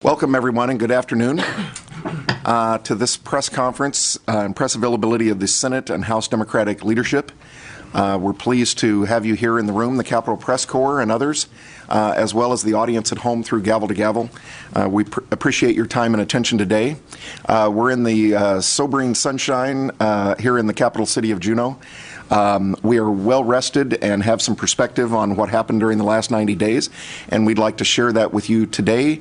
Welcome, everyone, and good afternoon to this press conference and press availability of the Senate and House Democratic leadership. We're pleased to have you here in the room, the Capitol Press Corps and others, as well as the audience at home through gavel to gavel. We appreciate your time and attention today. We're in the sobering sunshine here in the capital city of Juneau. We are well rested and have some perspective on what happened during the last 90 days, and we'd like to share that with you today.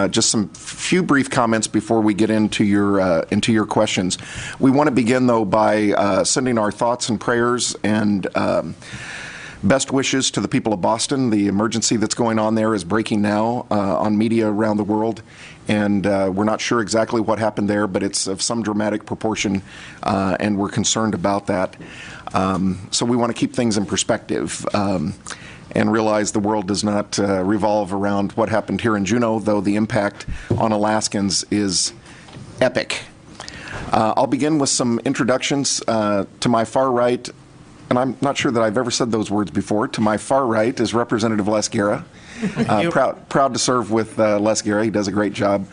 Just some few brief comments before we get into your questions. We want to begin, though, by sending our thoughts and prayers and best wishes to the people of Boston. The emergency that's going on there is breaking now on media around the world, and we're not sure exactly what happened there, but it's of some dramatic proportion, and we're concerned about that. So we want to keep things in perspective and realize the world does not revolve around what happened here in Juneau, though the impact on Alaskans is epic. I'll begin with some introductions. To my far right, and I'm not sure that I've ever said those words before, to my far right is Representative Les Guerra. Proud to serve with Les Guerra. He does a great job.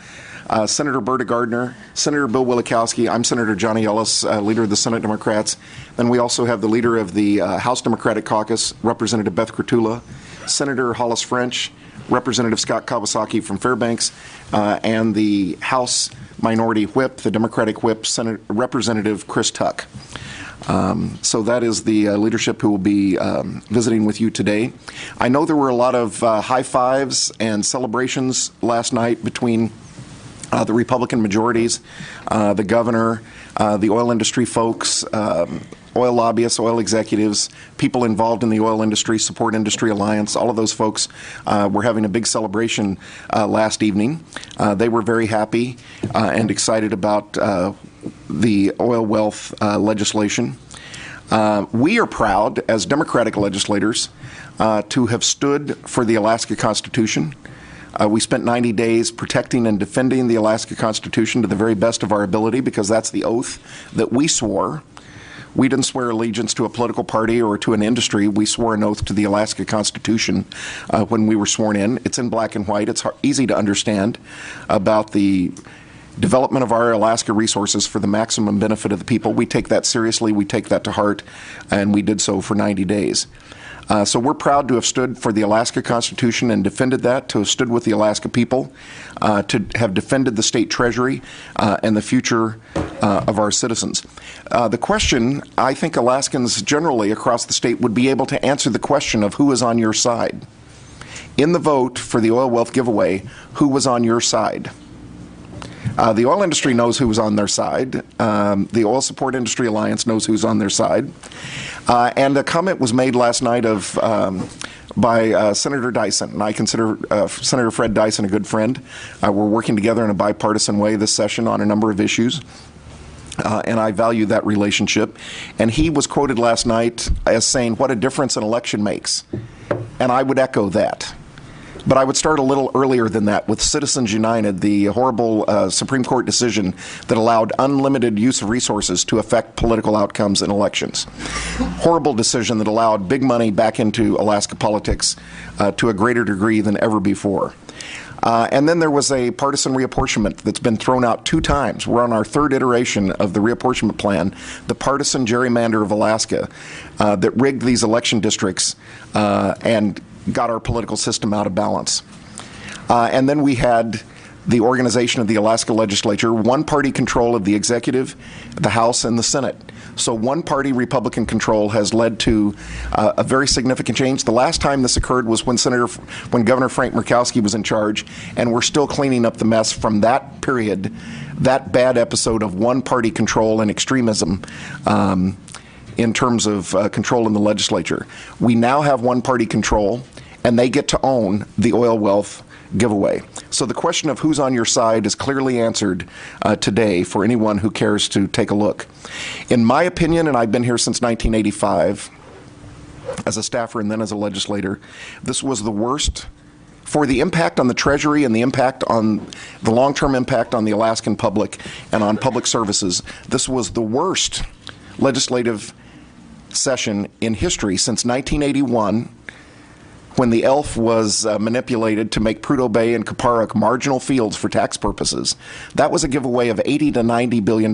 Senator Berta Gardner, Senator Bill Wielechowski. I'm Senator Johnny Ellis, leader of the Senate Democrats. Then we also have the leader of the House Democratic Caucus, Representative Beth Krutula, Senator Hollis French, Representative Scott Kawasaki from Fairbanks, and the House Minority Whip, the Democratic Whip, Representative Chris Tuck. So that is the leadership who will be visiting with you today. I know there were a lot of high fives and celebrations last night between the Republican majorities, the governor, the oil industry folks, oil lobbyists, oil executives, people involved in the oil industry, Support Industry Alliance, all of those folks were having a big celebration last evening. They were very happy and excited about the oil wealth legislation. We are proud as Democratic legislators to have stood for the Alaska Constitution. We spent 90 days protecting and defending the Alaska Constitution to the very best of our ability, because that's the oath that we swore. We didn't swear allegiance to a political party or to an industry. We swore an oath to the Alaska Constitution when we were sworn in. It's in black and white. It's easy to understand about the development of our Alaska resources for the maximum benefit of the people. We take that seriously. We take that to heart, and we did so for 90 days. So we're proud to have stood for the Alaska Constitution and defended that, to have stood with the Alaska people, to have defended the state treasury and the future of our citizens. The question, I think Alaskans generally across the state would be able to answer the question of who is on your side. In the vote for the oil wealth giveaway, who was on your side? The oil industry knows who's on their side. The Oil Support Industry Alliance knows who's on their side. And a comment was made last night by Senator Dyson, and I consider Senator Fred Dyson a good friend. We're working together in a bipartisan way this session on a number of issues, and I value that relationship. And he was quoted last night as saying, "What a difference an election makes." And I would echo that. But I would start a little earlier than that with Citizens United, the horrible Supreme Court decision that allowed unlimited use of resources to affect political outcomes in elections. Horrible decision that allowed big money back into Alaska politics to a greater degree than ever before. And then there was a partisan reapportionment that's been thrown out 2 times. We're on our 3rd iteration of the reapportionment plan, the partisan gerrymander of Alaska that rigged these election districts and got our political system out of balance. And then we had the organization of the Alaska Legislature, one-party control of the executive, the House, and the Senate. So one-party Republican control has led to a very significant change. The last time this occurred was when Governor Frank Murkowski was in charge, and we're still cleaning up the mess from that period, that bad episode of one-party control and extremism in terms of control in the legislature. We now have one-party control, and they get to own the oil wealth giveaway. So the question of who's on your side is clearly answered today for anyone who cares to take a look. In my opinion, and I've been here since 1985 as a staffer and then as a legislator, this was the worst for the impact on the Treasury and the impact on the long-term impact on the Alaskan public and on public services. This was the worst legislative session in history since 1981 when the ELF was manipulated to make Prudhoe Bay and Kaparak marginal fields for tax purposes. That was a giveaway of $80 to $90 billion.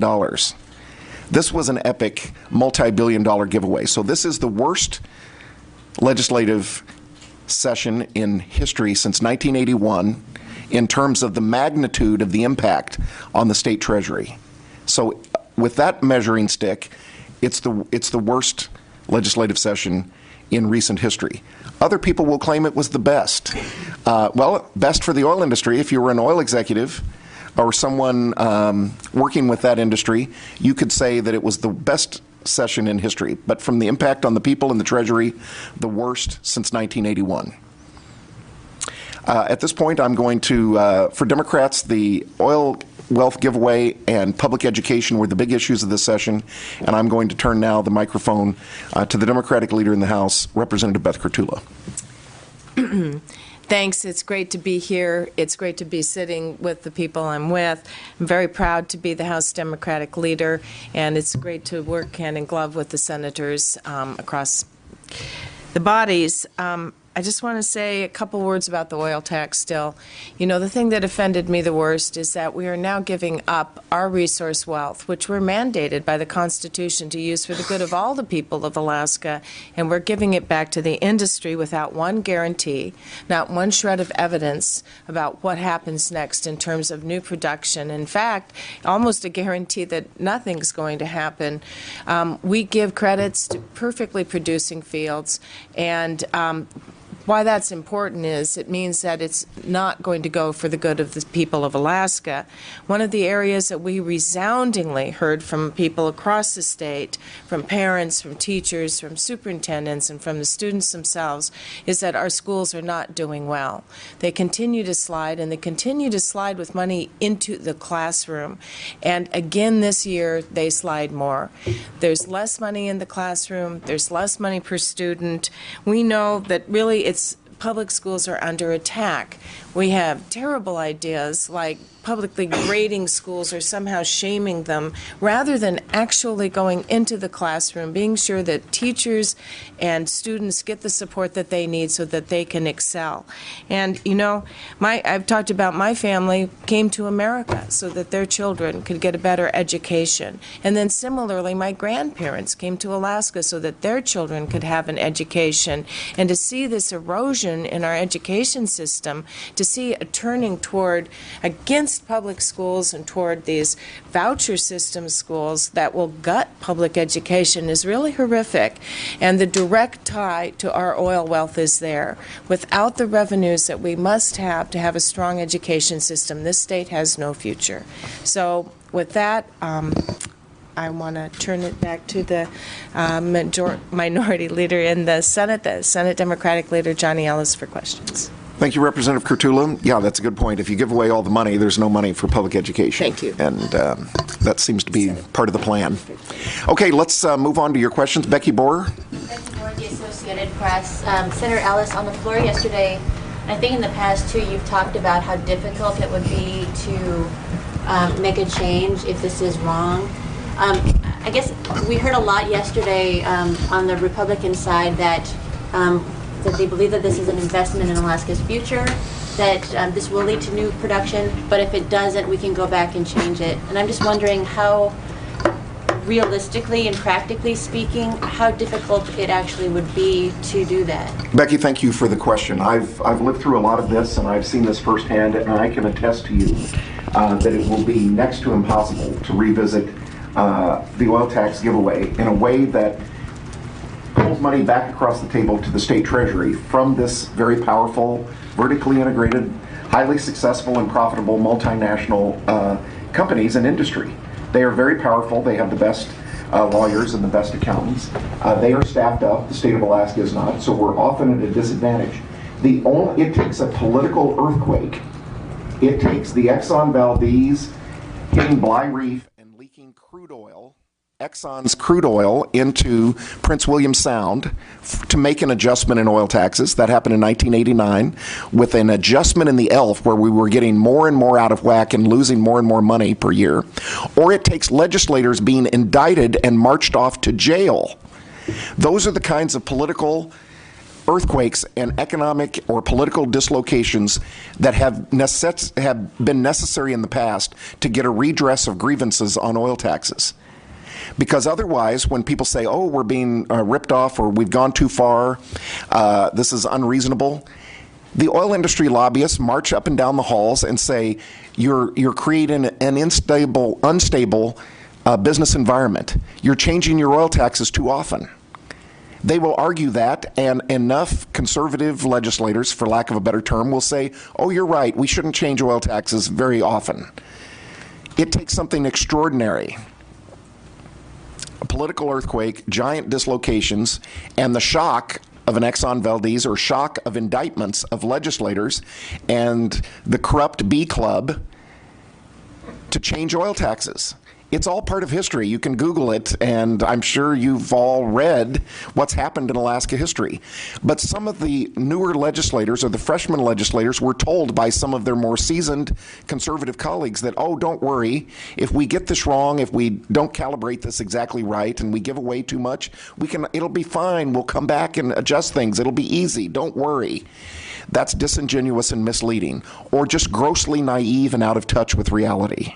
This was an epic multi-billion-dollar giveaway. So this is the worst legislative session in history since 1981 in terms of the magnitude of the impact on the state treasury. So with that measuring stick, it's the worst legislative session in recent history. Other people will claim it was the best. Best for the oil industry. If you were an oil executive or someone working with that industry, you could say that it was the best session in history. But from the impact on the people in the Treasury, the worst since 1981. At this point, I'm going to, for Democrats, the oil wealth giveaway and public education were the big issues of this session, and I'm going to turn now the microphone to the Democratic leader in the House, Representative Beth Kurtula. Thanks. It's great to be here. It's great to be sitting with the people I'm with. I'm very proud to be the House Democratic leader, and it's great to work hand in glove with the senators across the bodies. I just want to say a couple words about the oil tax still. You know, the thing that offended me the worst is that we are now giving up our resource wealth, which we're mandated by the Constitution to use for the good of all the people of Alaska, and we're giving it back to the industry without one guarantee, not one shred of evidence about what happens next in terms of new production. In fact, almost a guarantee that nothing's going to happen. We give credits to perfectly producing fields, and why that's important is it means that it's not going to go for the good of the people of Alaska. One of the areas that we resoundingly heard from people across the state, from parents, from teachers, from superintendents, and from the students themselves, is that our schools are not doing well. They continue to slide, and they continue to slide with money into the classroom. And again this year, they slide more. There's less money in the classroom. There's less money per student. We know that really public schools are under attack. We have terrible ideas like publicly grading schools or somehow shaming them, rather than actually going into the classroom, being sure that teachers and students get the support that they need so that they can excel. And, you know, I've talked about my family came to America so that their children could get a better education. And then similarly, my grandparents came to Alaska so that their children could have an education. And to see this erosion in our education system, to see a turning toward against public schools and toward these voucher system schools that will gut public education is really horrific. And the direct tie to our oil wealth is there. Without the revenues that we must have to have a strong education system, this state has no future. So with that, I want to turn it back to the minority leader in the Senate Democratic leader, Johnny Ellis, for questions. Thank you, Representative Kurtula. Yeah, that's a good point. If you give away all the money, there's no money for public education. Thank you. And that seems to be part of the plan. Okay, let's move on to your questions. Becky Boer. Becky Boer, the Associated Press. Senator Ellis, on the floor yesterday, I think in the past too, you've talked about how difficult it would be to make a change if this is wrong. I guess we heard a lot yesterday on the Republican side that they believe that this is an investment in Alaska's future, that this will lead to new production, but if it doesn't, we can go back and change it. And I'm just wondering how, realistically and practically speaking, how difficult it actually would be to do that. Becky, thank you for the question. I've lived through a lot of this, and I've seen this firsthand, and I can attest to you that it will be next to impossible to revisit the oil tax giveaway in a way that pulls money back across the table to the state treasury from this very powerful, vertically integrated, highly successful and profitable multinational companies and industry. They are very powerful. They have the best lawyers and the best accountants. They are staffed up. The state of Alaska is not, so we're often at a disadvantage. It takes a political earthquake. It takes the Exxon Valdez hitting Bly Reef and leaking crude oil, Exxon's crude oil, into Prince William Sound to make an adjustment in oil taxes. That happened in 1989 with an adjustment in the ELF where we were getting more and more out of whack and losing more and more money per year. Or it takes legislators being indicted and marched off to jail. Those are the kinds of political earthquakes and economic or political dislocations that have been necessary in the past to get a redress of grievances on oil taxes. Because otherwise, when people say, oh, we're being ripped off or we've gone too far, this is unreasonable, the oil industry lobbyists march up and down the halls and say, you're creating an unstable business environment. You're changing your oil taxes too often. They will argue that, and enough conservative legislators, for lack of a better term, will say, oh, you're right, we shouldn't change oil taxes very often. It takes something extraordinary, a political earthquake, giant dislocations, and the shock of an Exxon Valdez or shock of indictments of legislators and the corrupt B Club to change oil taxes. It's all part of history. You can Google it, and I'm sure you've all read what's happened in Alaska history. But some of the newer legislators or the freshman legislators were told by some of their more seasoned conservative colleagues that, oh, don't worry, if we get this wrong, if we don't calibrate this exactly right and we give away too much, it'll be fine. We'll come back and adjust things. It'll be easy. Don't worry. That's disingenuous and misleading, or just grossly naive and out of touch with reality.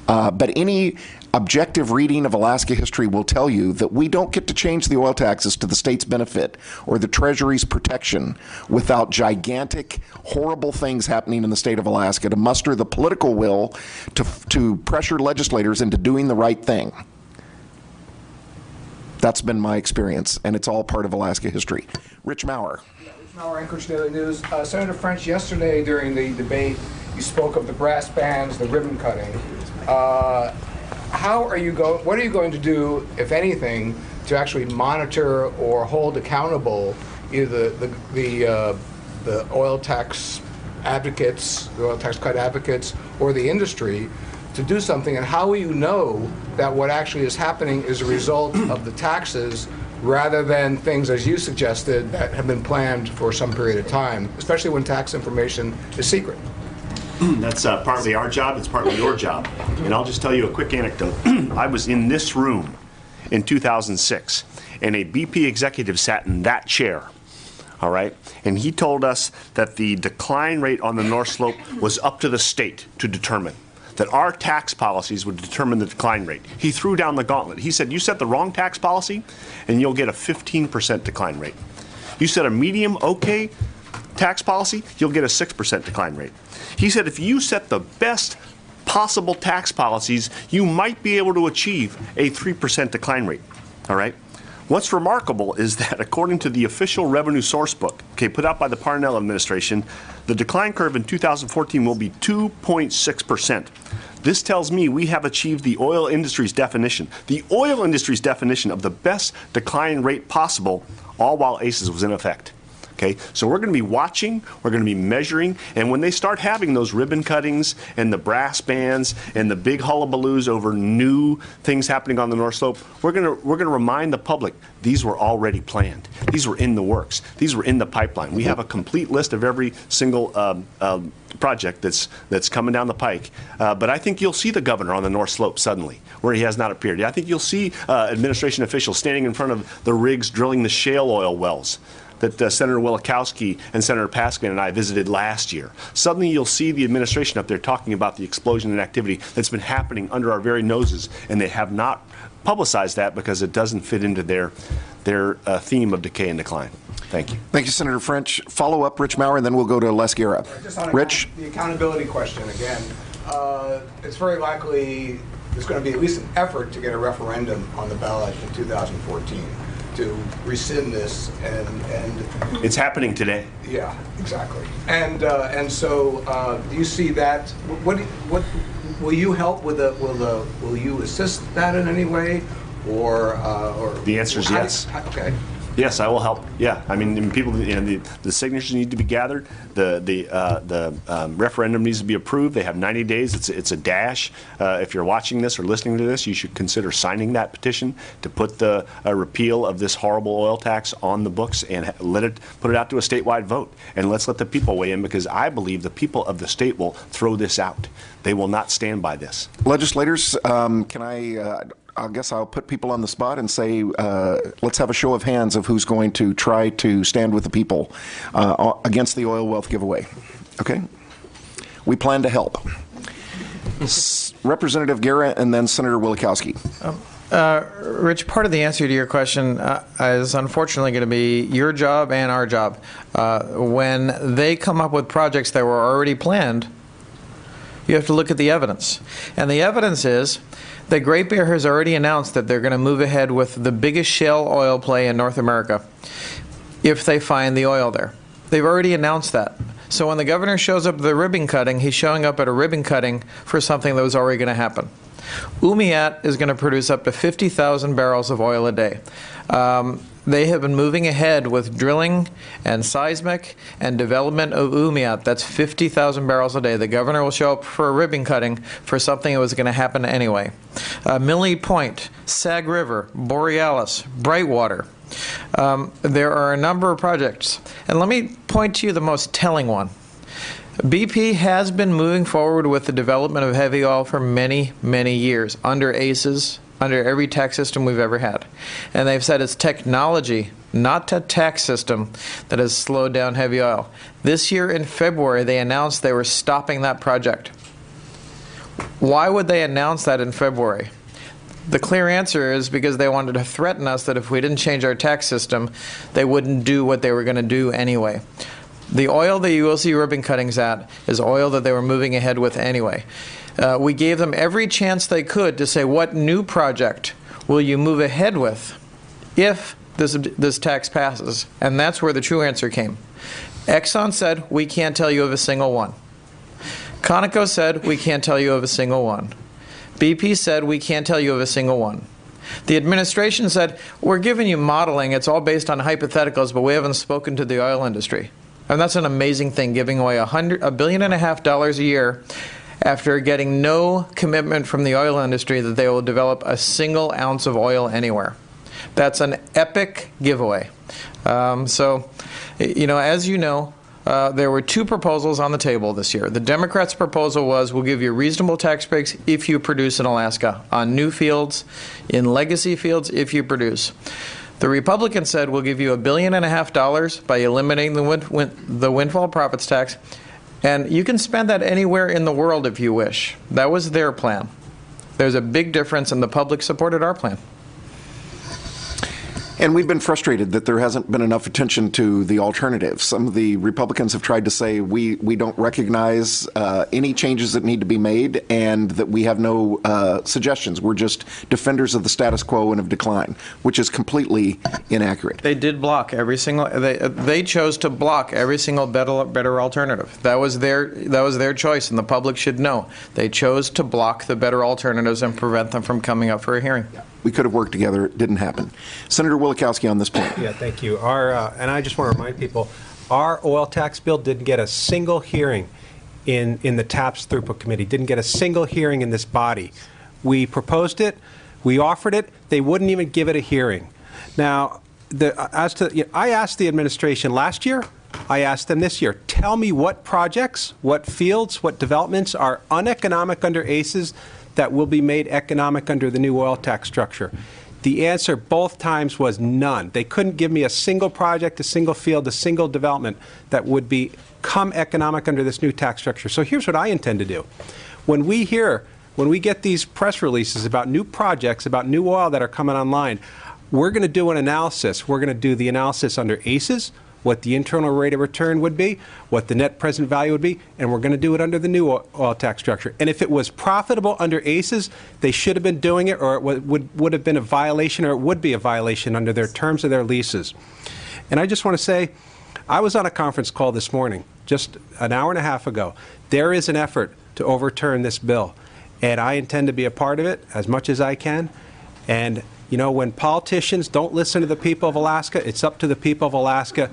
But any objective reading of Alaska history will tell you that we don't get to change the oil taxes to the state's benefit or the Treasury's protection without gigantic, horrible things happening in the state of Alaska to muster the political will to pressure legislators into doing the right thing. That's been my experience, and it's all part of Alaska history. Rich Maurer. Rich Maurer, Anchorage Daily News. Senator French, yesterday during the debate, you spoke of the brass bands, the ribbon cutting. What are you going to do, if anything, to actually monitor or hold accountable either the oil tax advocates, the oil tax cut advocates, or the industry to do something? And how will you know that what actually is happening is a result of the taxes rather than things, as you suggested, that have been planned for some period of time, especially when tax information is secret? That's partly our job, it's partly your job. And I'll just tell you a quick anecdote. I was in this room in 2006, and a BP executive sat in that chair, all right? And he told us that the decline rate on the North Slope was up to the state to determine, that our tax policies would determine the decline rate. He threw down the gauntlet. He said, you set the wrong tax policy, and you'll get a 15% decline rate. You set a medium okay tax policy, you'll get a 6% decline rate. He said if you set the best possible tax policies, you might be able to achieve a 3% decline rate, all right? What's remarkable is that according to the official revenue source book, put out by the Parnell administration, the decline curve in 2014 will be 2.6%. This tells me we have achieved the oil industry's definition of the best decline rate possible, all while ACES was in effect. Okay, so we're going to be watching, we're going to be measuring, and when they start having those ribbon cuttings and the brass bands and the big hullabaloos over new things happening on the North Slope, we're going to remind the public these were already planned. These were in the works. These were in the pipeline. We have a complete list of every single project that's coming down the pike. But I think you'll see the governor on the North Slope suddenly, where he has not appeared. I think you'll see administration officials standing in front of the rigs drilling the shale oil wells that Senator Wielechowski and Senator Paskin and I visited last year. Suddenly you'll see the administration up there talking about the explosion in activity that's been happening under our very noses, and they have not publicized that because it doesn't fit into their theme of decay and decline. Thank you. Thank you, Senator French. Follow up, Rich Maurer, and then we'll go to Les Guerra. Rich? The accountability question again. It's very likely there's going to be at least an effort to get a referendum on the ballot in 2014. To rescind this, and it's happening today. Yeah, exactly. And so do you see that? What will you help with the? Will you assist that in any way, or the answer is yes. Okay. Yes, I will help. Yeah, I mean, people, the signatures need to be gathered. The referendum needs to be approved. They have 90 days. It's a dash. If you're watching this or listening to this, you should consider signing that petition to put the repeal of this horrible oil tax on the books and put it out to a statewide vote. And let's let the people weigh in, because I believe the people of the state will throw this out. They will not stand by this. Legislators, can I I guess I'll put people on the spot and say, let's have a show of hands of who's going to try to stand with the people against the oil wealth giveaway. Okay? We plan to help. Representative Guerra and then Senator Wielechowski. Rich, part of the answer to your question is unfortunately going to be your job and our job. When they come up with projects that were already planned, you have to look at the evidence. And the evidence is that Great Bear has already announced that they're going to move ahead with the biggest shale oil play in North America if they find the oil there. They've already announced that. So when the governor shows up at the ribbon cutting, he's showing up at a ribbon cutting for something that was already going to happen. Umiat is going to produce up to 50,000 barrels of oil a day. They have been moving ahead with drilling and seismic and development of Umiat. That's 50,000 barrels a day. The governor will show up for a ribbon cutting for something that was going to happen anyway. Millie Point, Sag River, Borealis, Brightwater. There are a number of projects. And let me point to you the most telling one. BP has been moving forward with the development of heavy oil for many, many years, under ACES, under every tax system we've ever had. And they've said it's technology, not a tax system, that has slowed down heavy oil. This year in February, they announced they were stopping that project. Why would they announce that in February? The clear answer is because they wanted to threaten us that if we didn't change our tax system, they wouldn't do what they were going to do anyway. The oil that you will see ribbon cuttings at is oil that they were moving ahead with anyway. We gave them every chance they could to say, what new project will you move ahead with if this tax passes? And that's where the true answer came. Exxon said, we can't tell you of a single one. Conoco said, we can't tell you of a single one. BP said, we can't tell you of a single one. The administration said, we're giving you modeling. It's all based on hypotheticals, but we haven't spoken to the oil industry. And that's an amazing thing, giving away $1.5 billion a year after getting no commitment from the oil industry that they will develop a single ounce of oil anywhere. That's an epic giveaway. So, as you know, there were two proposals on the table this year. The Democrats' proposal was, we'll give you reasonable tax breaks if you produce in Alaska, on new fields, in legacy fields, if you produce. The Republicans said, we'll give you $1.5 billion by eliminating the windfall profits tax, and you can spend that anywhere in the world if you wish. That was their plan. There's a big difference, and the public supported our plan. And we've been frustrated that there hasn't been enough attention to the alternatives. Some of the Republicans have tried to say we don't recognize any changes that need to be made and that we have no suggestions. We're just defenders of the status quo and of decline, which is completely inaccurate. They did block every single. They chose to block every single better alternative. That was their choice, and the public should know. They chose to block the better alternatives and prevent them from coming up for a hearing. We could have worked together. It didn't happen. Senator Wielechowski on this point. Yeah, thank you. And I just want to remind people, our oil tax bill didn't get a single hearing in the TAPS Throughput Committee, didn't get a single hearing in this body. We proposed it. We offered it. They wouldn't even give it a hearing. Now, I asked the administration last year. I asked them this year, tell me what projects, what fields, what developments are uneconomic under ACES that will be made economic under the new oil tax structure. The answer both times was none. They couldn't give me a single project, a single field, a single development that would become economic under this new tax structure. So here's what I intend to do. When we get these press releases about new projects, about new oil that are coming online, we're going to do an analysis. We're going to do the analysis under ACES, what the internal rate of return would be, what the net present value would be, and we're going to do it under the new oil tax structure. And if it was profitable under ACES, they should have been doing it, or it would have been a violation, or it would be a violation under their terms of their leases. And I just want to say, I was on a conference call this morning, just an hour and a half ago. There is an effort to overturn this bill, and I intend to be a part of it as much as I can. And when politicians don't listen to the people of Alaska, it's up to the people of Alaska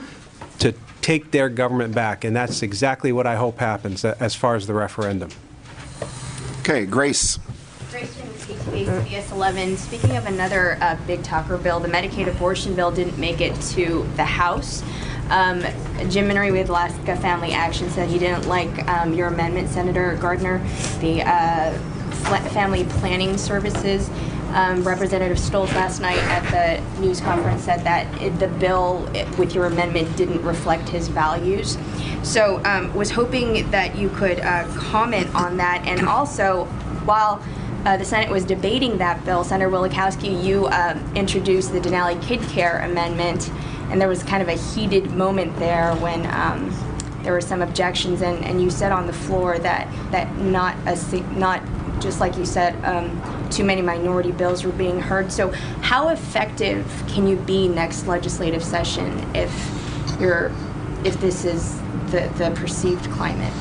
to take their government back. And that's exactly what I hope happens as far as the referendum. Okay, Grace. Grace from CTV 11. Speaking of another big talker bill, the Medicaid abortion bill didn't make it to the House. Jim Minnery with Alaska Family Action said he didn't like your amendment, Senator Gardner. The family planning services. Representative Stolz last night at the news conference said that the bill with your amendment didn't reflect his values. So was hoping that you could comment on that. And also, while the Senate was debating that bill, Senator Wielechowski, you introduced the Denali Kid Care Amendment, and there was kind of a heated moment there when there were some objections, and you said on the floor that not just like you said, too many minority bills were being heard. So how effective can you be next legislative session if this is the perceived climate?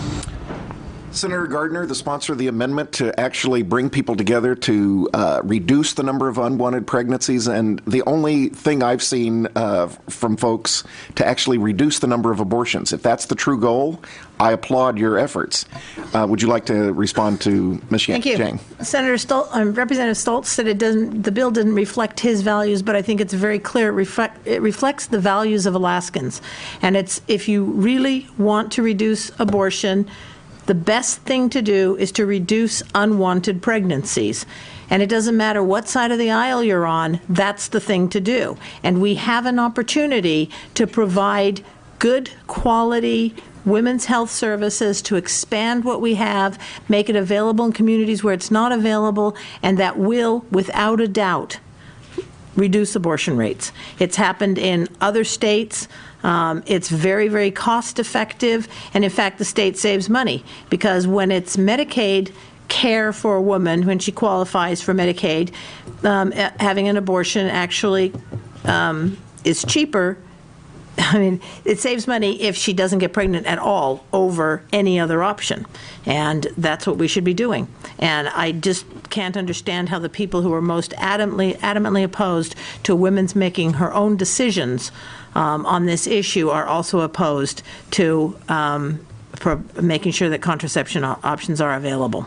Senator Gardner, the sponsor of the amendment to actually bring people together to reduce the number of unwanted pregnancies, and the only thing I've seen from folks to actually reduce the number of abortions. If that's the true goal, I applaud your efforts. Would you like to respond to Ms. Yang? Thank you. Jang? Senator Representative Stolz said the bill didn't reflect his values, but I think it's very clear it reflects the values of Alaskans. And it's, if you really want to reduce abortion, the best thing to do is to reduce unwanted pregnancies. And it doesn't matter what side of the aisle you're on, that's the thing to do. And we have an opportunity to provide good quality women's health services, to expand what we have, make it available in communities where it's not available, and that will, without a doubt, reduce abortion rates. It's happened in other states. It's very, very cost effective, and in fact the state saves money, because when it's Medicaid care for a woman, when she qualifies for Medicaid, having an abortion actually is cheaper. I mean, it saves money if she doesn't get pregnant at all over any other option. And that's what we should be doing. And I just can't understand how the people who are most adamantly opposed to women's making her own decisions on this issue are also opposed to for making sure that contraception options are available.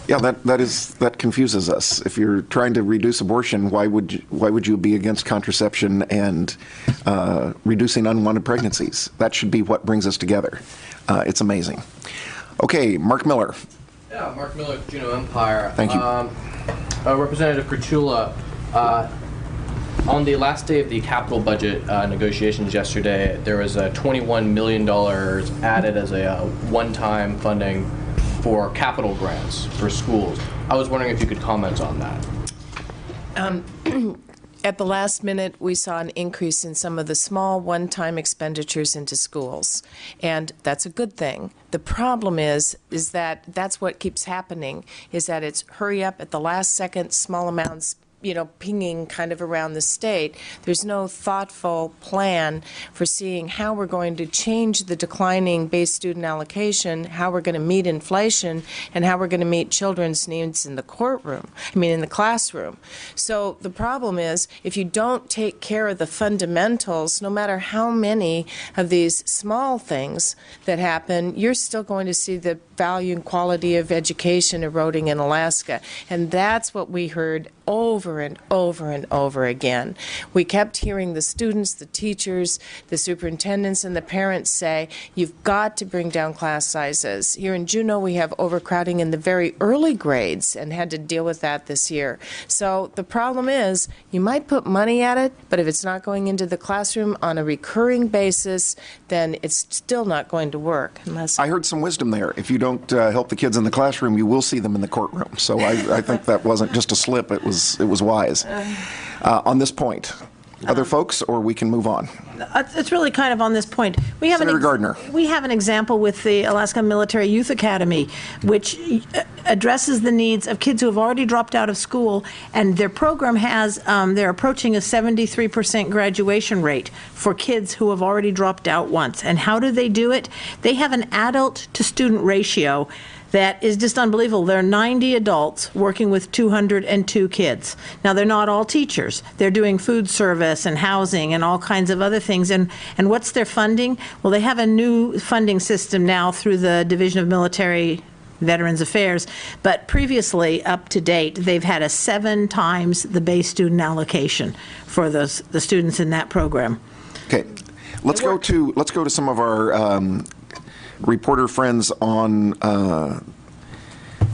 Yeah, that confuses us. If you're trying to reduce abortion, why would you be against contraception and reducing unwanted pregnancies? That should be what brings us together. It's amazing. Okay, Mark Miller. Yeah, Mark Miller, Juneau Empire. Thank you. Representative Kurchula, on the last day of the capital budget negotiations yesterday, there was $21 million added as a one-time funding for capital grants for schools. I was wondering if you could comment on that. At the last minute, we saw an increase in some of the small one-time expenditures into schools, and that's a good thing. The problem is that that's what keeps happening, is that it's hurry up at the last second, small amounts, pinging kind of around the state. There's no thoughtful plan for seeing how we're going to change the declining base student allocation, how we're going to meet inflation, and how we're going to meet children's needs in the in the classroom. So the problem is, if you don't take care of the fundamentals, no matter how many of these small things that happen, you're still going to see the value and quality of education eroding in Alaska. And that's what we heard over and over and over again. We kept hearing the students, the teachers, the superintendents, and the parents say, you've got to bring down class sizes. Here in Juneau, we have overcrowding in the very early grades and had to deal with that this year. So the problem is, you might put money at it, but if it's not going into the classroom on a recurring basis, then it's still not going to work. I heard some wisdom there. If you don't help the kids in the classroom, you will see them in the courtroom. So I think that wasn't just a slip, it was wise. On this point, other folks, or we can move on? It's really kind of on this point. We have Senator Gardner. We have an example with the Alaska Military Youth Academy, which addresses the needs of kids who have already dropped out of school, and their program has, they're approaching a 73% graduation rate for kids who have already dropped out once. And how do they do it? They have an adult to student ratio that is just unbelievable. There are 90 adults working with 202 kids. Now, they're not all teachers. They're doing food service and housing and all kinds of other things. And what's their funding? Well, they have a new funding system now through the Division of Military Veterans Affairs, but previously, up to date, they've had a 7 times the base student allocation for the students in that program. Okay, let's go to some of our reporter friends on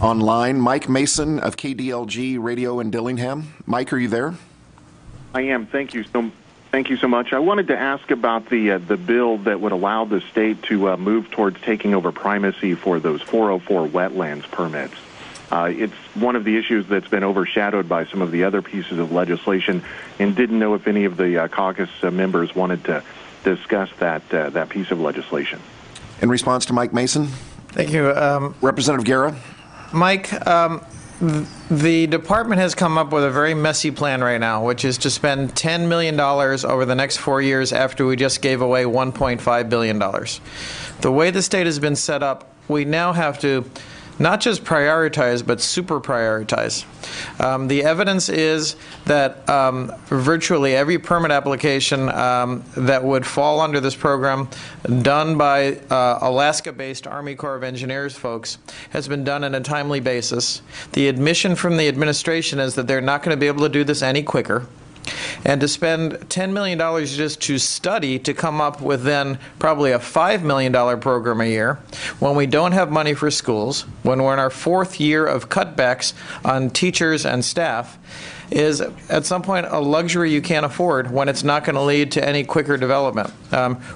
online. Mike Mason of KDLG Radio in Dillingham. Mike, are you there? I am. Thank you so much. I wanted to ask about the bill that would allow the state to move towards taking over primacy for those 404 wetlands permits. It's one of the issues that's been overshadowed by some of the other pieces of legislation, and didn't know if any of the caucus members wanted to discuss that piece of legislation. In response to Mike Mason? Thank you. Representative Guerra? Mike, the department has come up with a very messy plan right now, which is to spend $10 million over the next 4 years after we just gave away $1.5 billion. The way the state has been set up, we now have to not just prioritize, but super prioritize. The evidence is that virtually every permit application that would fall under this program done by Alaska-based Army Corps of Engineers folks has been done on a timely basis. The admission from the administration is that they're not going to be able to do this any quicker. And to spend $10 million just to study to come up with then probably a $5 million program a year when we don't have money for schools, when we're in our 4th year of cutbacks on teachers and staff, is at some point a luxury you can't afford when it's not going to lead to any quicker development.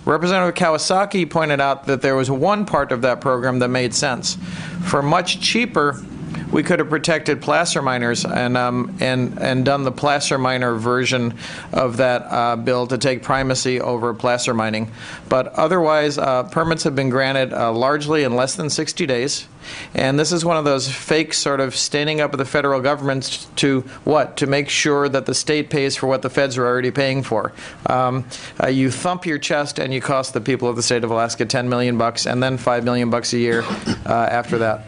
Representative Kawasaki pointed out that there was one part of that program that made sense. For much cheaper, we could have protected placer miners and done the placer miner version of that bill to take primacy over placer mining. But otherwise, permits have been granted largely in less than 60 days. And this is one of those fake sort of standing up of the federal government to what? To make sure that the state pays for what the feds are already paying for. You thump your chest and you cost the people of the state of Alaska $10 million and then $5 million a year after that.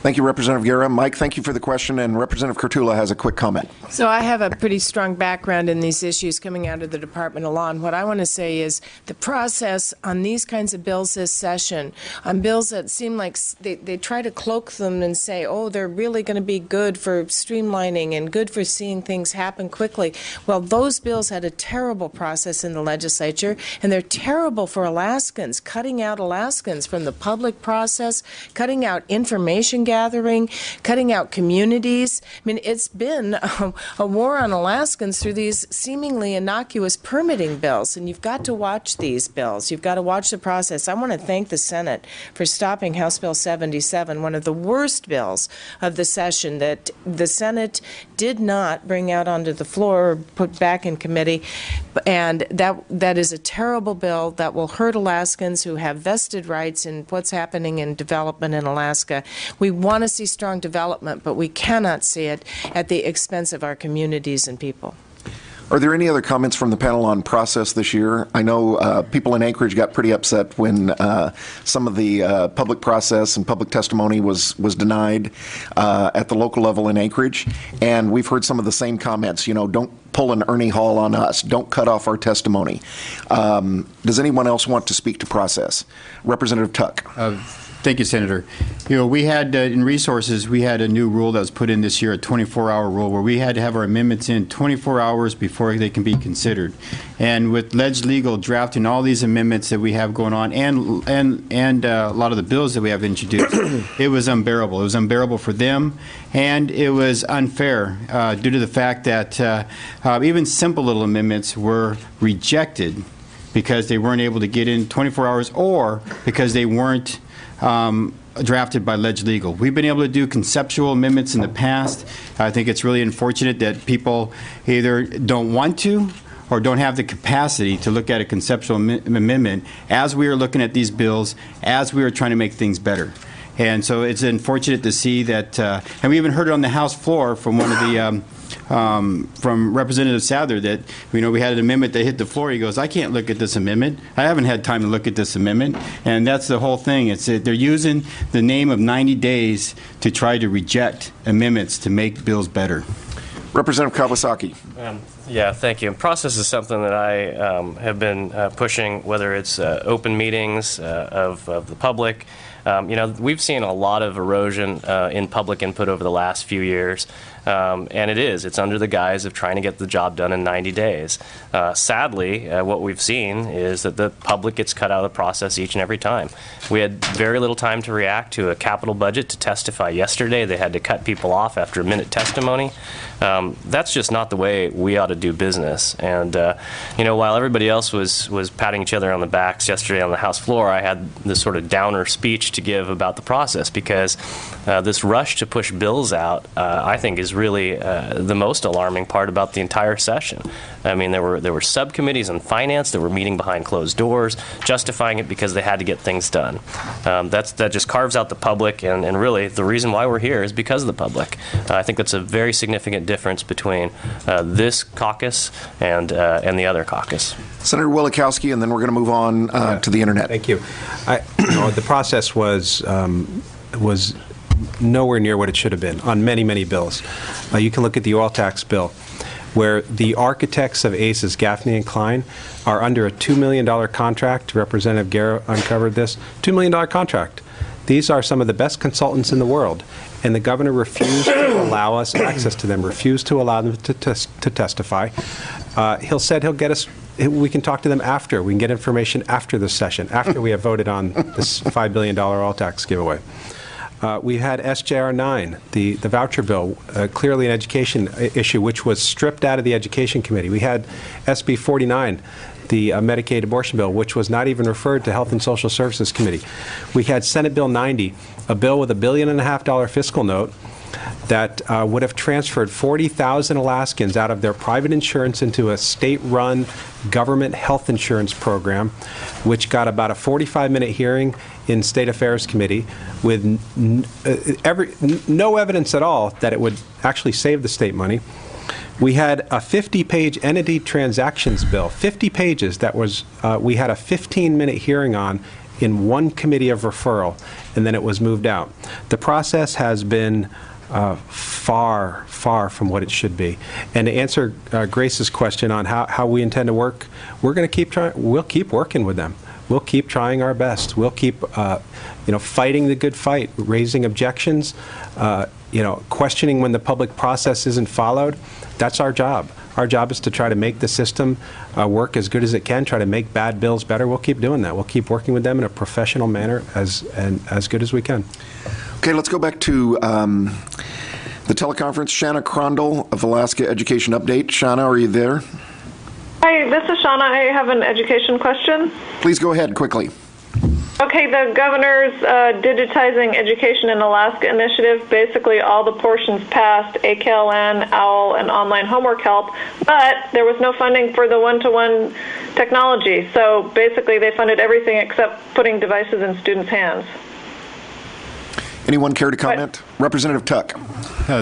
Thank you, Representative Guerra. Mike, thank you for the question, and Representative Kurtula has a quick comment. So I have a pretty strong background in these issues coming out of the Department of Law, and what I want to say is the process on these kinds of bills this session, on bills that seem like they try to cloak them and say, oh, they're really going to be good for streamlining and good for seeing things happen quickly. Well, those bills had a terrible process in the legislature, and they're terrible for Alaskans, cutting out Alaskans from the public process, cutting out information gathering, cutting out communities. I mean, it's been a war on Alaskans through these seemingly innocuous permitting bills, and you've got to watch these bills. You've got to watch the process. I want to thank the Senate for stopping House Bill 77, one of the worst bills of the session that the Senate did not bring out onto the floor or put back in committee, and that is a terrible bill that will hurt Alaskans who have vested rights in what's happening in development in Alaska. We want to see strong development, but we cannot see it at the expense of our communities and people. Are there any other comments from the panel on process this year? I know people in Anchorage got pretty upset when some of the public process and public testimony was denied at the local level in Anchorage, and we've heard some of the same comments. You know, don't pull an Ernie Hall on us. Don't cut off our testimony. Does anyone else want to speak to process? Representative Tuck. Thank you, Senator. You know, we had, in resources, we had a new rule that was put in this year, a 24-hour rule, where we had to have our amendments in 24 hours before they can be considered. And with Legal drafting all these amendments that we have going on and a lot of the bills that we have introduced, it was unbearable. It was unbearable for them, and it was unfair due to the fact that even simple little amendments were rejected because they weren't able to get in 24 hours or because they weren't drafted by Legal. We've been able to do conceptual amendments in the past. I think it's really unfortunate that people either don't want to or don't have the capacity to look at a conceptual amendment as we are looking at these bills, as we are trying to make things better. And so it's unfortunate to see that, and we even heard it on the House floor from one of the from Representative Sadler that, you know, we had an amendment that hit the floor. He goes, I can't look at this amendment. I haven't had time to look at this amendment. And that's the whole thing. It's they're using the name of 90 days to try to reject amendments to make bills better. Representative Kawasaki. Yeah, thank you. Process is something that I have been pushing, whether it's open meetings of the public, We've seen a lot of erosion in public input over the last few years. And it's under the guise of trying to get the job done in 90 days. Sadly, what we've seen is that the public gets cut out of the process each and every time. We had very little time to react to a capital budget to testify yesterday. They had to cut people off after a minute testimony. That's just not the way we ought to do business. And, while everybody else was patting each other on the backs yesterday on the House floor, I had this sort of downer speech to give about the process because this rush to push bills out, I think, is really the most alarming part about the entire session. I mean, there were subcommittees on finance that were meeting behind closed doors, justifying it because they had to get things done. That just carves out the public, and really the reason why we're here is because of the public. I think that's a very significant difference between this caucus and the other caucus. Senator Wielechowski, and then we're going to move on to the internet. Thank you. The process was nowhere near what it should have been on many, many bills. You can look at the oil tax bill, where the architects of ACES, Gaffney and Klein, are under a $2 million contract. Representative Guerra uncovered this. $2 million contract. These are some of the best consultants in the world, and the governor refused to allow us access to them, refused to allow them to testify. He said he'll get us, we can talk to them after. We can get information after the session, after we have voted on this $5 billion oil tax giveaway. We had SJR 9, the voucher bill, clearly an education issue, which was stripped out of the Education Committee. We had SB 49, the Medicaid abortion bill, which was not even referred to Health and Social Services Committee. We had Senate Bill 90, a bill with $1.5 billion fiscal note that would have transferred 40,000 Alaskans out of their private insurance into a state-run government health insurance program, which got about a 45-minute hearing in State Affairs Committee with no evidence at all that it would actually save the state money. We had a 50-page entity transactions bill, 50 pages that was, we had a 15-minute hearing on in one committee of referral, and then it was moved out. The process has been far, far from what it should be. And to answer Grace's question on how we intend to work, we're going to keep trying. We'll keep working with them. We'll keep trying our best. We'll keep, fighting the good fight, raising objections, questioning when the public process isn't followed. That's our job. Our job is to try to make the system work as good as it can, try to make bad bills better. We'll keep doing that. We'll keep working with them in a professional manner as good as we can. Okay, let's go back to the teleconference. Shanna Crondall of Alaska Education Update. Shanna, are you there? Hi, this is Shauna. I have an education question. Please go ahead quickly. Okay, the governor's digitizing education in Alaska initiative, basically all the portions passed, AKLN, OWL, and online homework help, but there was no funding for the one-to-one technology. So basically they funded everything except putting devices in students' hands. Anyone care to comment? Representative Tuck.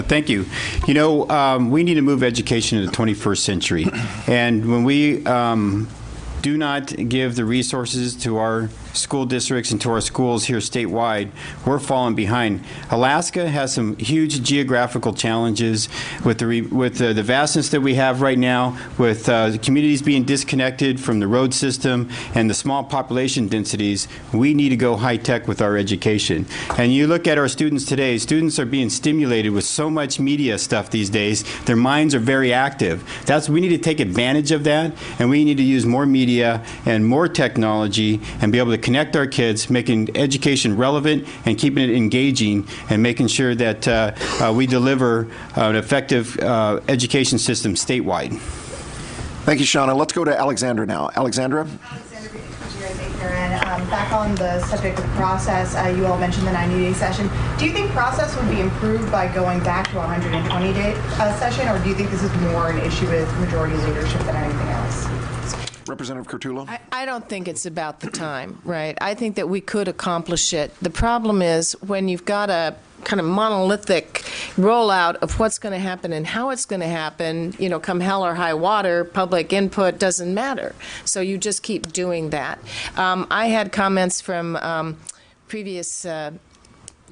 Thank you. We need to move education into the 21st century. And when we do not give the resources to our school districts and to our schools here statewide, we're falling behind. Alaska has some huge geographical challenges with the vastness that we have right now, with communities being disconnected from the road system and the small population densities. We need to go high tech with our education. And you look at our students today, students are being stimulated with so much media stuff these days. Their minds are very active. We need to take advantage of that, and we need to use more media and more technology and be able to connect our kids, making education relevant and keeping it engaging, and making sure that we deliver an effective education system statewide. Thank you, Shauna. Let's go to Alexandra now. Alexandra? Back on the subject of process, you all mentioned the 90-day session. Do you think process would be improved by going back to a 120-day session, or do you think this is more an issue with majority leadership than anything else? Representative Curtulo? I don't think it's about the time, right? I think that we could accomplish it. The problem is when you've got a kind of monolithic rollout of what's going to happen and how it's going to happen, come hell or high water, public input doesn't matter. So you just keep doing that. I had comments from previous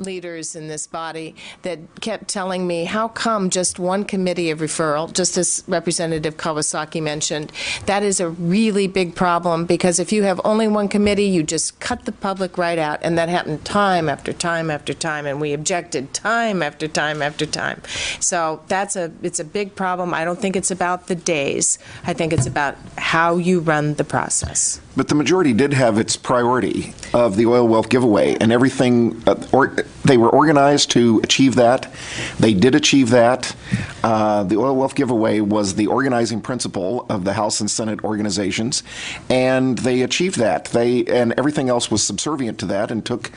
leaders in this body that kept telling me, how come just one committee of referral, just as Representative Kawasaki mentioned, that is a really big problem, because if you have only one committee, you just cut the public right out, and that happened time after time after time, and we objected time after time after time. So it's a big problem. I don't think it's about the days. I think it's about how you run the process. But the majority did have its priority of the oil wealth giveaway, and everything, they were organized to achieve that. They did achieve that. The oil wealth giveaway was the organizing principle of the House and Senate organizations, and they achieved that. And everything else was subservient to that and took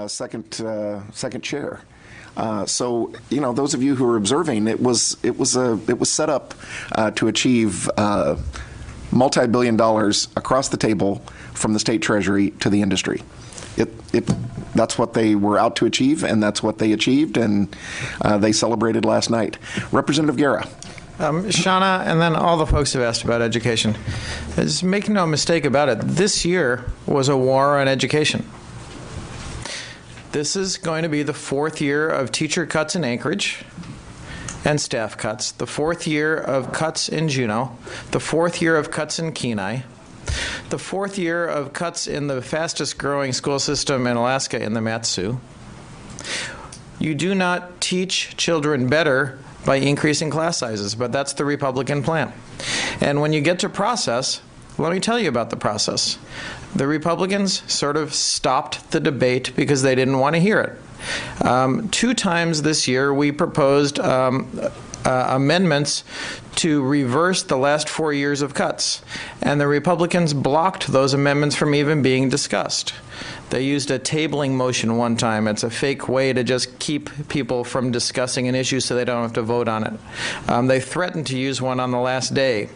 second chair. So, those of you who are observing, it was set up to achieve multi-billion dollars across the table from the state treasury to the industry. That's what they were out to achieve, and that's what they achieved, and they celebrated last night. Representative Guerra. Shauna, and then all the folks who asked about education. Just make no mistake about it, this year was a war on education. This is going to be the 4th year of teacher cuts in Anchorage and staff cuts, the 4th year of cuts in Juneau, the 4th year of cuts in Kenai, the 4th year of cuts in the fastest growing school system in Alaska in the Mat-Su. You do not teach children better by increasing class sizes, but that's the Republican plan. And when you get to process, let me tell you about the process. The Republicans sort of stopped the debate because they didn't want to hear it. 2 times this year, we proposed amendments to reverse the last 4 years of cuts, and the Republicans blocked those amendments from even being discussed. They used a tabling motion one time. It's a fake way to just keep people from discussing an issue so they don't have to vote on it. They threatened to use one on the last day.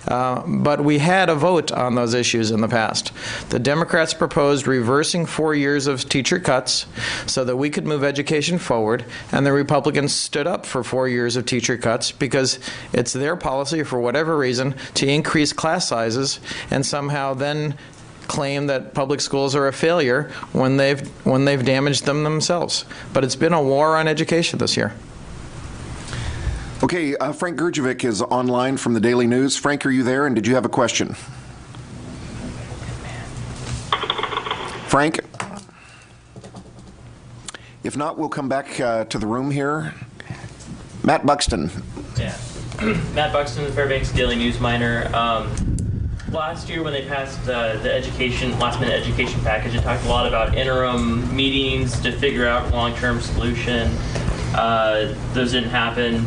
But we had a vote on those issues in the past. The Democrats proposed reversing 4 years of teacher cuts so that we could move education forward, and the Republicans stood up for 4 years of teacher cuts because it's their policy, for whatever reason, to increase class sizes and somehow then claim that public schools are a failure when they've damaged them themselves. But it's been a war on education this year. Okay, Frank Gurjevic is online from the Daily News. Frank, are you there, and did you have a question? Frank? If not, we'll come back to the room here. Matt Buxton. Yeah. Matt Buxton, the Fairbanks Daily News miner. Last year when they passed the last-minute education package, it talked a lot about interim meetings to figure out long-term solution. Those didn't happen.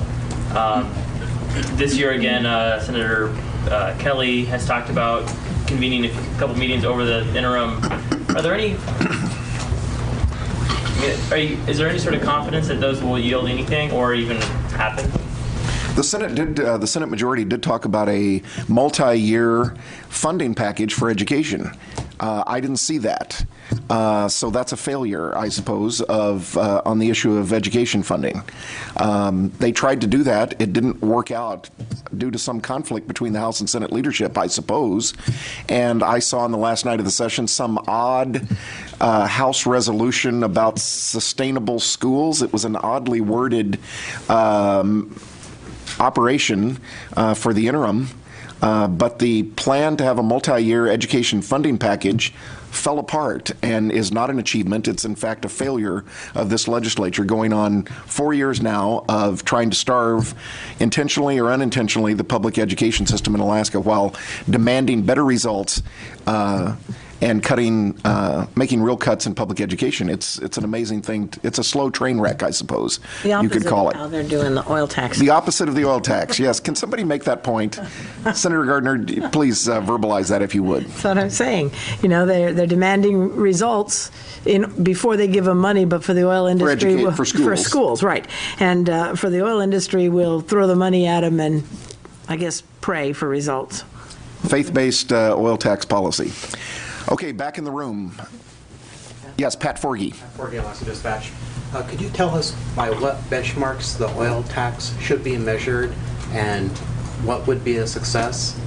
This year again, Senator Kelly has talked about convening a couple meetings over the interim. Are there any? Is there any sort of confidence that those will yield anything or even happen? The Senate majority did talk about a multi-year funding package for education. I didn't see that. So that's a failure, I suppose, on the issue of education funding. They tried to do that. It didn't work out due to some conflict between the House and Senate leadership, I suppose. And I saw on the last night of the session some odd House resolution about sustainable schools. It was an oddly worded operation for the interim. But the plan to have a multi-year education funding package fell apart and is not an achievement. It's in fact a failure of this legislature, going on 4 years now of trying to starve, intentionally or unintentionally, the public education system in Alaska while demanding better results and making real cuts in public education. It's an amazing thing. It's a slow train wreck, I suppose you could call it. The opposite of how they're doing the oil tax. The opposite of the oil tax, yes. Can somebody make that point? Senator Gardner, please verbalize that if you would. That's what I'm saying. You know, they're demanding results before they give them money, but for the oil industry, for schools, right. And for the oil industry, we'll throw the money at them and, I guess, pray for results. Faith-based oil tax policy. Okay, back in the room. Yes, Pat Forgey. Pat Forgey, Alaska Dispatch. Could you tell us by what benchmarks the oil tax should be measured and what would be a success?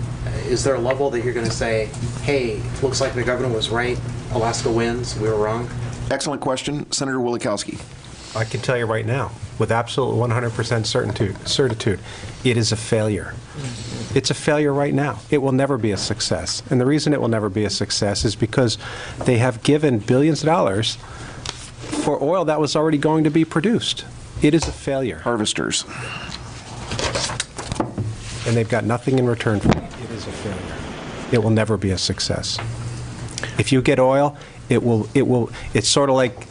Is there a level that you're going to say, hey, looks like the governor was right, Alaska wins, we were wrong? Excellent question. Senator Wielechowski. I can tell you right now, with absolute 100% certitude, it is a failure. It's a failure right now. It will never be a success. And the reason it will never be a success is because they have given billions of dollars for oil that was already going to be produced. It is a failure. Harvesters. And they've got nothing in return for it. It is a failure. It will never be a success. If you get oil, it's sort of like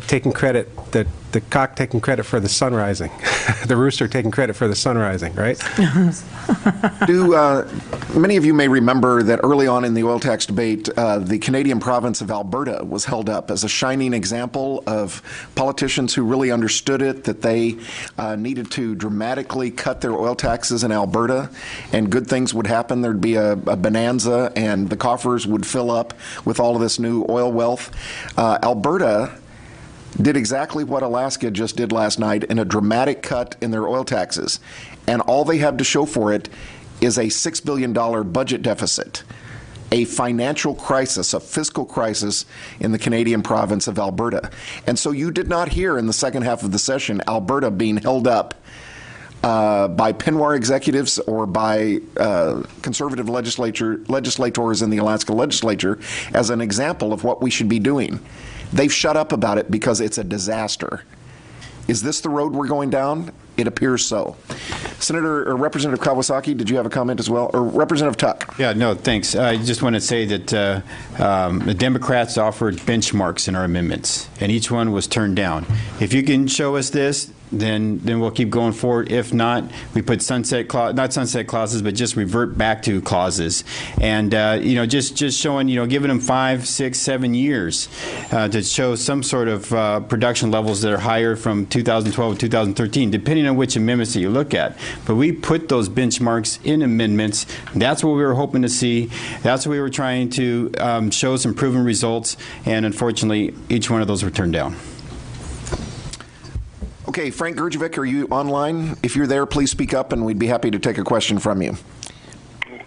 taking credit, the cock taking credit for the sun rising, the rooster taking credit for the sun rising, right? Many of you may remember that early on in the oil tax debate, the Canadian province of Alberta was held up as a shining example of politicians who really understood it, that they needed to dramatically cut their oil taxes in Alberta, and good things would happen. There'd be a bonanza, and the coffers would fill up with all of this new oil wealth. Alberta did exactly what Alaska just did last night in a dramatic cut in their oil taxes. And all they have to show for it is a $6 billion budget deficit, a financial crisis, a fiscal crisis in the Canadian province of Alberta. And so you did not hear in the second half of the session Alberta being held up by Pinwar executives or by conservative legislators in the Alaska legislature as an example of what we should be doing. They've shut up about it because it's a disaster. Is this the road we're going down? It appears so. Senator or Representative Kawasaki, did you have a comment as well? Or Representative Tuck? Yeah, no, thanks. I just want to say that the Democrats offered benchmarks in our amendments, and each one was turned down. If you can show us this, then we'll keep going forward. If not, we put not sunset clauses, but just revert back to clauses, and just showing, giving them 5, 6, 7 years to show some sort of production levels that are higher from 2012 to 2013, depending on which amendments that you look at. But we put those benchmarks in amendments. That's what we were hoping to see. That's what we were trying to show some proven results, and unfortunately, each one of those were turned down. Okay, Frank Gurjevic, are you online? If you're there, please speak up, and we'd be happy to take a question from you.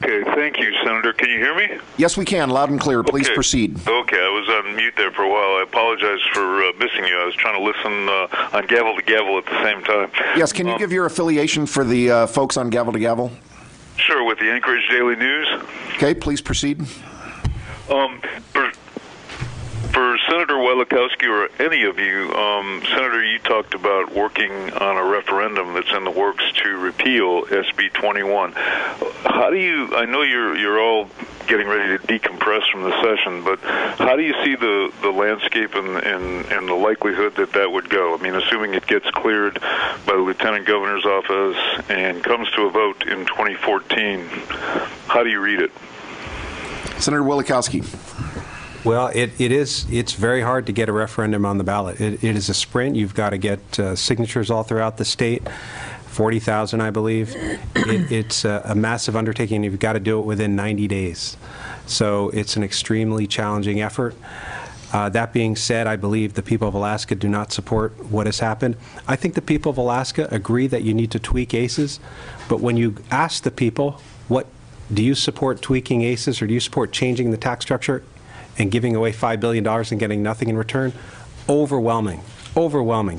Okay, thank you, Senator. Can you hear me? Yes, we can. Loud and clear. Please proceed. Okay, I was on mute there for a while. I apologize for missing you. I was trying to listen on gavel to gavel at the same time. Yes, can you give your affiliation for the folks on gavel to gavel? Sure, with the Anchorage Daily News. Okay, please proceed. For Senator Wielechowski or any of you, Senator, you talked about working on a referendum that's in the works to repeal SB 21. How do you? I know you're all getting ready to decompress from the session, but how do you see the landscape and the likelihood that would go? I mean, assuming it gets cleared by the Lieutenant Governor's office and comes to a vote in 2014, how do you read it? Senator Wielechowski. Well, it's very hard to get a referendum on the ballot. It is a sprint. You've got to get signatures all throughout the state, 40,000, I believe. It's a massive undertaking. You've got to do it within 90 days. So it's an extremely challenging effort. That being said, I believe the people of Alaska do not support what has happened. I think the people of Alaska agree that you need to tweak ACEs, but when you ask the people, do you support tweaking ACEs or do you support changing the tax structure and giving away $5 billion and getting nothing in return? Overwhelming.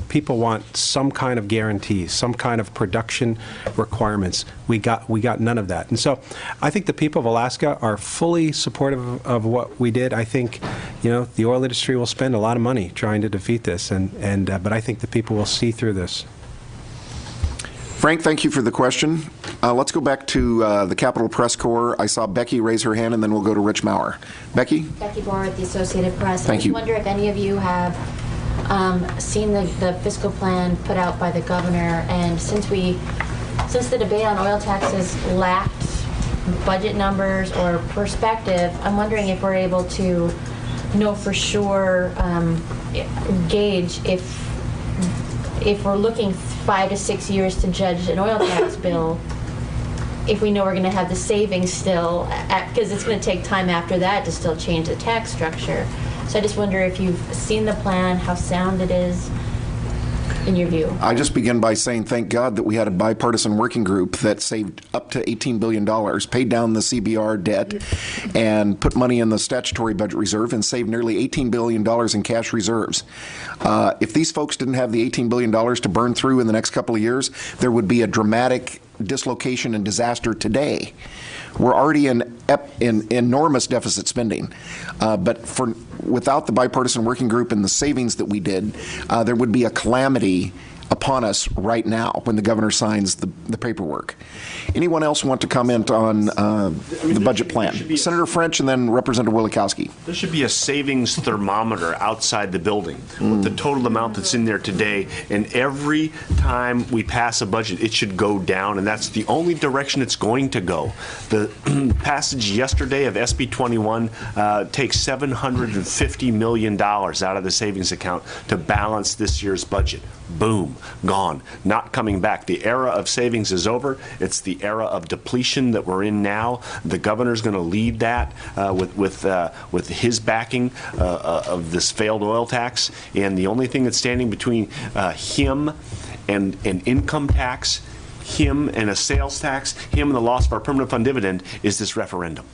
People want some kind of guarantees, some kind of production requirements. We got none of that. And so I think the people of Alaska are fully supportive of what we did. I think, the oil industry will spend a lot of money trying to defeat this, but I think the people will see through this. Frank, thank you for the question. Let's go back to the Capitol Press Corps. I saw Becky raise her hand, and then we'll go to Rich Maurer. Becky? Becky Bohr with the Associated Press. Thank you. I wonder if any of you have seen the fiscal plan put out by the governor, and since the debate on oil taxes lacked budget numbers or perspective, I'm wondering if we're able to know for sure, gauge if we're looking 5 to 6 years to judge an oil tax bill, if we know we're going to have the savings still, because it's going to take time after that to still change the tax structure. So I just wonder if you've seen the plan, how sound it is. in your view? I just begin by saying thank God that we had a bipartisan working group that saved up to $18 billion, paid down the CBR debt, and put money in the statutory budget reserve and saved nearly $18 billion in cash reserves. If these folks didn't have the $18 billion to burn through in the next couple of years, there would be a dramatic dislocation and disaster today. We're already in enormous deficit spending, but without the bipartisan working group and the savings that we did, there would be a calamity upon us right now when the governor signs the paperwork. Anyone else want to comment on the budget plan? Senator French and then Representative Wielechowski. There should be a savings thermometer outside the building with the total amount that's in there today, and every time we pass a budget, it should go down, and that's the only direction it's going to go. The passage yesterday of SB 21 takes $750 million out of the savings account to balance this year's budget. Boom, gone, not coming back. The era of savings is over. It's the era of depletion that we're in now. The governor's going to lead that with his backing of this failed oil tax. And the only thing that's standing between him and an income tax, him and a sales tax, him and the loss of our permanent fund dividend is this referendum.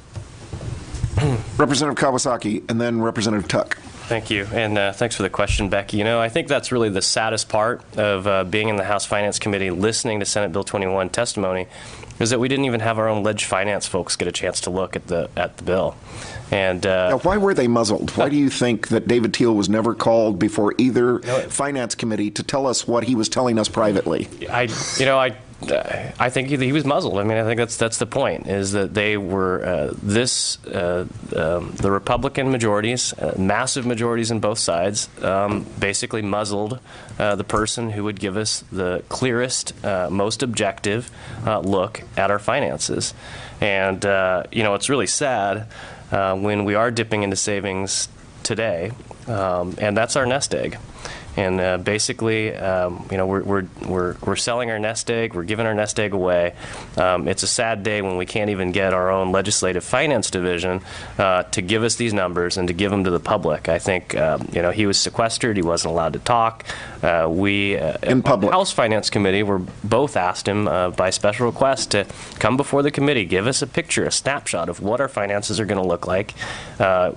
Representative Kawasaki and then Representative Tuck. Thank you, and thanks for the question, Becky. You know, I think that's really the saddest part of being in the House Finance Committee, listening to Senate Bill 21 testimony, is that we didn't even have our own Leg Finance folks get a chance to look at the bill. And now, why were they muzzled? Why do you think that David Teal was never called before either Finance Committee to tell us what he was telling us privately? I think he was muzzled. I mean, I think that's the point, is that they were the Republican majorities, massive majorities in both sides, basically muzzled the person who would give us the clearest, most objective look at our finances. And, it's really sad when we are dipping into savings today, and that's our nest egg. And basically, we're selling our nest egg. We're giving our nest egg away. It's a sad day when we can't even get our own legislative finance division to give us these numbers and to give them to the public. I think he was sequestered. He wasn't allowed to talk. We in public, House Finance Committee, were both asked him by special request to come before the committee, give us a picture, a snapshot of what our finances are going to look like.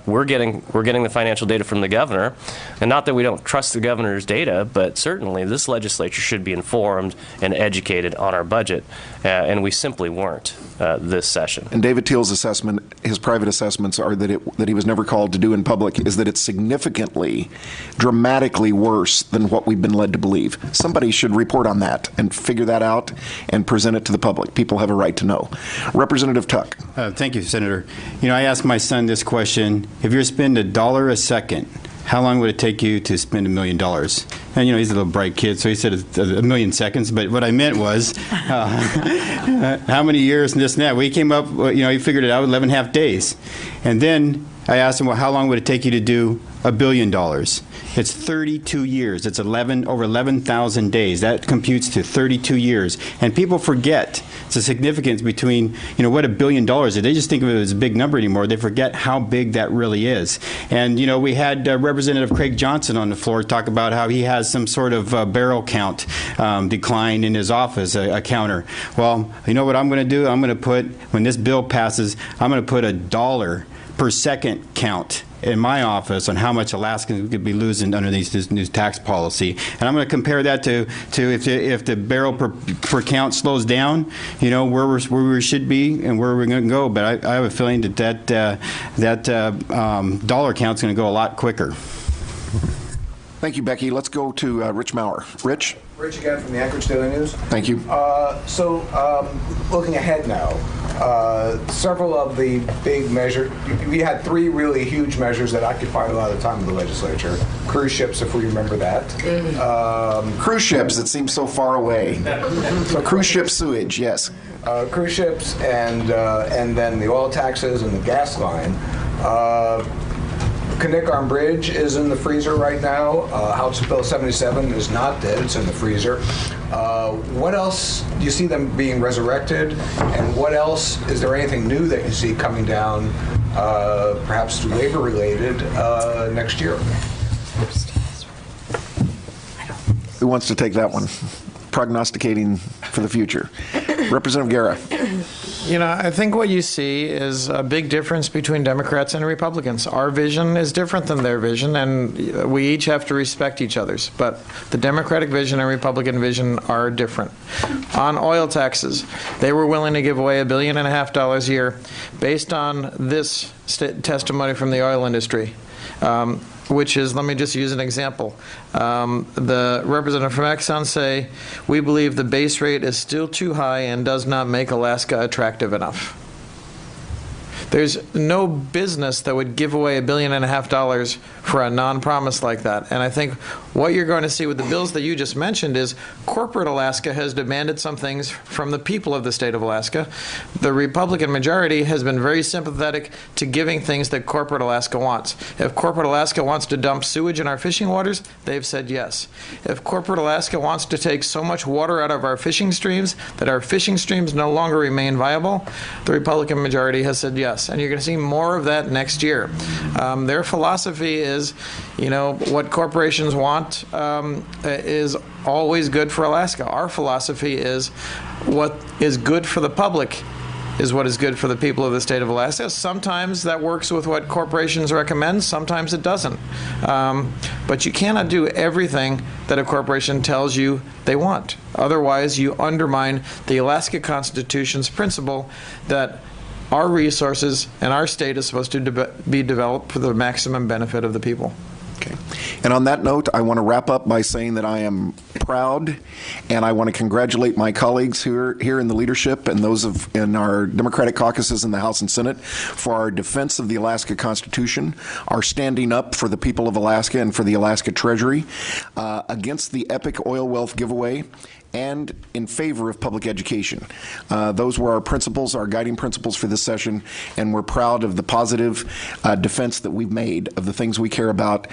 We're getting the financial data from the governor, and not that we don't trust the governor's data, but certainly this legislature should be informed and educated on our budget, and we simply weren't this session. And David Teal's assessment, his private assessments, are that he was never called to do in public, is that it's significantly, dramatically worse than what we've been led to believe. Somebody should report on that and figure that out and present it to the public. People have a right to know. Representative Tuck. Thank you, Senator. I asked my son this question: if you're spending $1 a second, how long would it take you to spend $1 million? And, he's a little bright kid, so he said a million seconds. But what I meant was, how many years and this and that? We came up, he figured it out, 11.5 days. And then I asked him, well, how long would it take you to do $1 billion? It's 32 years. It's over 11,000 days. That computes to 32 years. And people forget the significance between, what $1 billion is. They just think of it as a big number anymore. They forget how big that really is. And, we had Representative Craig Johnson on the floor talk about how he has some sort of barrel count decline in his office, a counter. Well, you know what I'm going to do? I'm going to put, when this bill passes, I'm going to put $1 per second count in my office on how much Alaskans could be losing under this new tax policy. And I'm going to compare that to if the barrel per count slows down, where we should be and where we're going to go. But I have a feeling that dollar count's going to go a lot quicker. Thank you, Becky. Let's go to Rich Maurer. Rich? Rich again from the Anchorage Daily News. Thank you. Looking ahead now, several of the big measures, we had three really huge measures that occupied a lot of time in the legislature. Cruise ships, if we remember that. Cruise ships, it seems so far away. Cruise ship sewage, yes. Cruise ships and then the oil taxes and the gas line. Kinnick Bridge is in the freezer right now. House Bill 77 is not dead, it's in the freezer. What else do you see them being resurrected? And what else, is there anything new that you see coming down, perhaps labor related, next year? Who wants to take that one? Prognosticating for the future. Representative Guerra. You know, I think what you see is a big difference between Democrats and Republicans. Our vision is different than their vision, and we each have to respect each other's. But the Democratic vision and Republican vision are different. On oil taxes, they were willing to give away $1.5 billion a year based on this testimony from the oil industry. Which is, let me just use an example. The representative from Exxon say, we believe the base rate is still too high and does not make Alaska attractive enough. There's no business that would give away $1.5 billion for a non-promise like that. And I think what you're going to see with the bills that you just mentioned is corporate Alaska has demanded some things from the people of the state of Alaska. The Republican majority has been very sympathetic to giving things that corporate Alaska wants. If corporate Alaska wants to dump sewage in our fishing waters, they've said yes. If corporate Alaska wants to take so much water out of our fishing streams that our fishing streams no longer remain viable, the Republican majority has said yes. And you're going to see more of that next year. Their philosophy is, you know, what corporations want is always good for Alaska. Our philosophy is what is good for the public is what is good for the people of the state of Alaska. Sometimes that works with what corporations recommend, sometimes it doesn't. But you cannot do everything that a corporation tells you they want. Otherwise, you undermine the Alaska Constitution's principle that our resources and our state is supposed to be developed for the maximum benefit of the people. Okay. And on that note, I want to wrap up by saying that I am proud, and I want to congratulate my colleagues who are here in the leadership and those in our Democratic caucuses in the House and Senate for our defense of the Alaska Constitution, our standing up for the people of Alaska and for the Alaska Treasury against the epic oil wealth giveaway, and in favor of public education. Those were our principles, our guiding principles for this session, and we're proud of the positive defense that we've made of the things we care about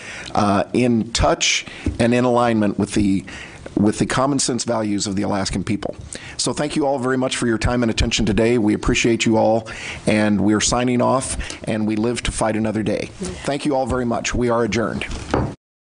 in touch and in alignment with the common sense values of the Alaskan people. So thank you all very much for your time and attention today. We appreciate you all, and we're signing off, and we live to fight another day. Thank you all very much. We are adjourned.